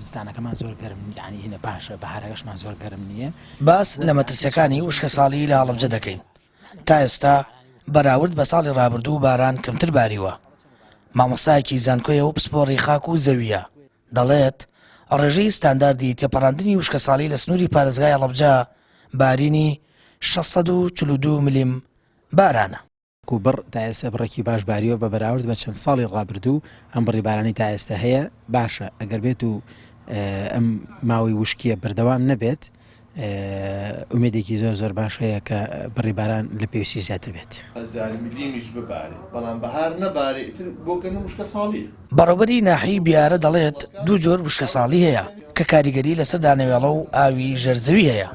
زستانەکەمان زۆر گەرم یعنی هینە باشە بەهارەکەشمان زۆر گەرم نییە. باس لە مەترسیەکانی وشکە ساڵی لە هەڵەبجە دەکەین. تا ئێستا بەراورد بە ساڵی ڕابردوو باران کەمتر باریوە. مامۆستایەکی زانکۆیە و پسپۆڕی خاک و زەویە دەڵێت ڕێژەی ستانداردی تێپەڕاندنی وشکە ساڵی لە سنووری پارێزگای هەڵەبجە بارینی 642 ملیم بارانە. بڕ تا ئێستا بڕێکی باش باریوە بە بەراورد بە چەند ساڵی ڕابردوو ئەم بڕی بارانی تا ئێستا هەیە باشە ئەگەر بێت و ئەم ماوەی وشکیە بەردەوام نەبێت ئومێدێکی زۆر زۆر باش هەیە کە بڕی باران لە پێویستی زیاتر بێت. میلیمیش ببارێ بەڵام بەهار نەبارێ بۆ گەنم وشکە ساڵیە. بەڕێوەبەری ناحی بیارە دەڵێت دوو جۆر وشکە ساڵی هەیە کە کاریگەری لەسەر دانەوێڵە و ئاوی ژەرزەوی هەیە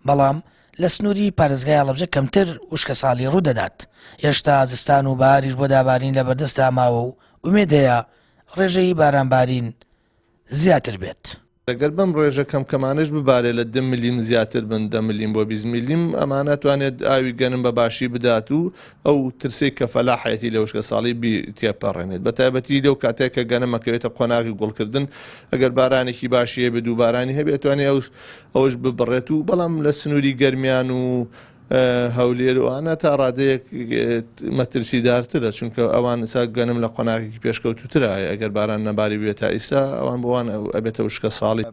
بەڵام لە سنووری پارێزگای هەڵەبجە کەمتر وشکە ساڵی ڕوودەدات. هێشتا زستان و باریش بۆ دابارین لە بەردەستا ماوە و ئومێد هەیە ڕێژەی بارانبارین زیاتر بێت. لەگەر بەم ڕێژە کەمانش ببارێت لە 10 میلیم زیاتر بن 10 میلیم بۆ 20 میلیم ئەمانە توانێت ئاوی گەنم بە باشی بدات و ئەو ترسی کە فەلاحەتی لە وشکە ساڵی تێپەڕێنێت بە تایبەتی لەو کاتێک کە گەنەمەکەوێتە قۆناغی گوڵکردن ئەگەر بارانێکی باشیە بێت و بارانی هەبێت توانێت ئەوش ببڕێت و بەڵام لە سنووری گەرمیان و هەولێر وانە تا ڕادەیەک مەترسیدارترە چونکە ئەوان سا گەنم لە قۆناغێکی پێشکەوتوترە ئەگەر باران نەباری بێت تا ئیستا ئەوان بۆوان ئەبێتە وشکە ساڵی.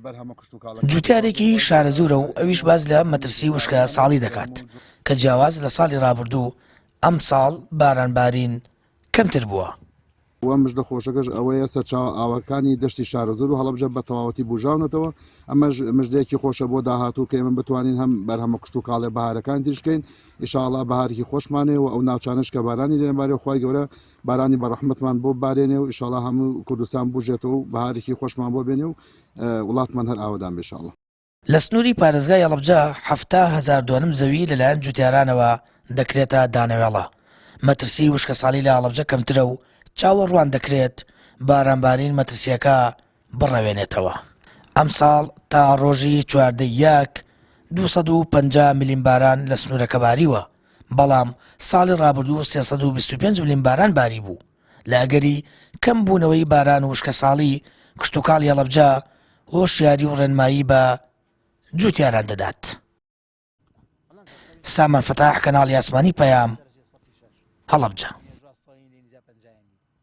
جوتیارێکی شارەزورە و ئەویش باز لە مەترسی وشکە ساڵی دەکات کە جیاواز لە ساڵی ڕابردوو ئەم ساڵ بارانبارین کەمتر بووە. وە مژدە خۆشەکەش ئەوەیە سەرچاو ئاوەکانی دەشتی شارەزور و هەڵەبجە بە تەواوەتی بوژاونەتەوە ئەمەش مژدەیەکی خۆشە بۆ داهاتوو کە ئێمە بتوانین هەم بەرهەمە کشت و کاڵێ بەهارەکان تیشکەین ئینشاءڵڵا بەهارێکی خۆشمانەوە ئەو ناوچانش کە بارانی لێنەبارێ خوای گەورە بارانی بەڕەحمەتمان بۆ بارێنێ و ئینشاءڵڵا هەموو کوردستان بژێتەوە و بەهارێکی خۆشمان بۆ بێنێ و وڵاتمان هەر ئاوادان بێ ئینشاءڵڵا. لە سنووری پارێزگای هەڵەبجە 7,000 دۆنم زەوی لەلایەن جوتیارانەوە دەکرێتە دانەوێڵە. مەترسی وشکە ساڵی لە هەڵەبجە کەمترە و چاوەڕوان دەکرێت بارانبارین مەترسیەکە بڕەوێنێتەوە. ئەم ساڵ تا ڕۆژی 4 250 میلیم باران لە سنوورەکە باریوە بەڵام ساڵی ڕابردوو 325 میلیم باران باری بوو. لە ئەگەری کەم بوونەوەی باران و وشکە ساڵی کشتتوکاڵی هەڵەبجە هۆشیاری و ڕێنمایی بە جوتیاران دەدات. سامان فەتاح کەناڵی ئاسمانی پەیام هەڵەبجە.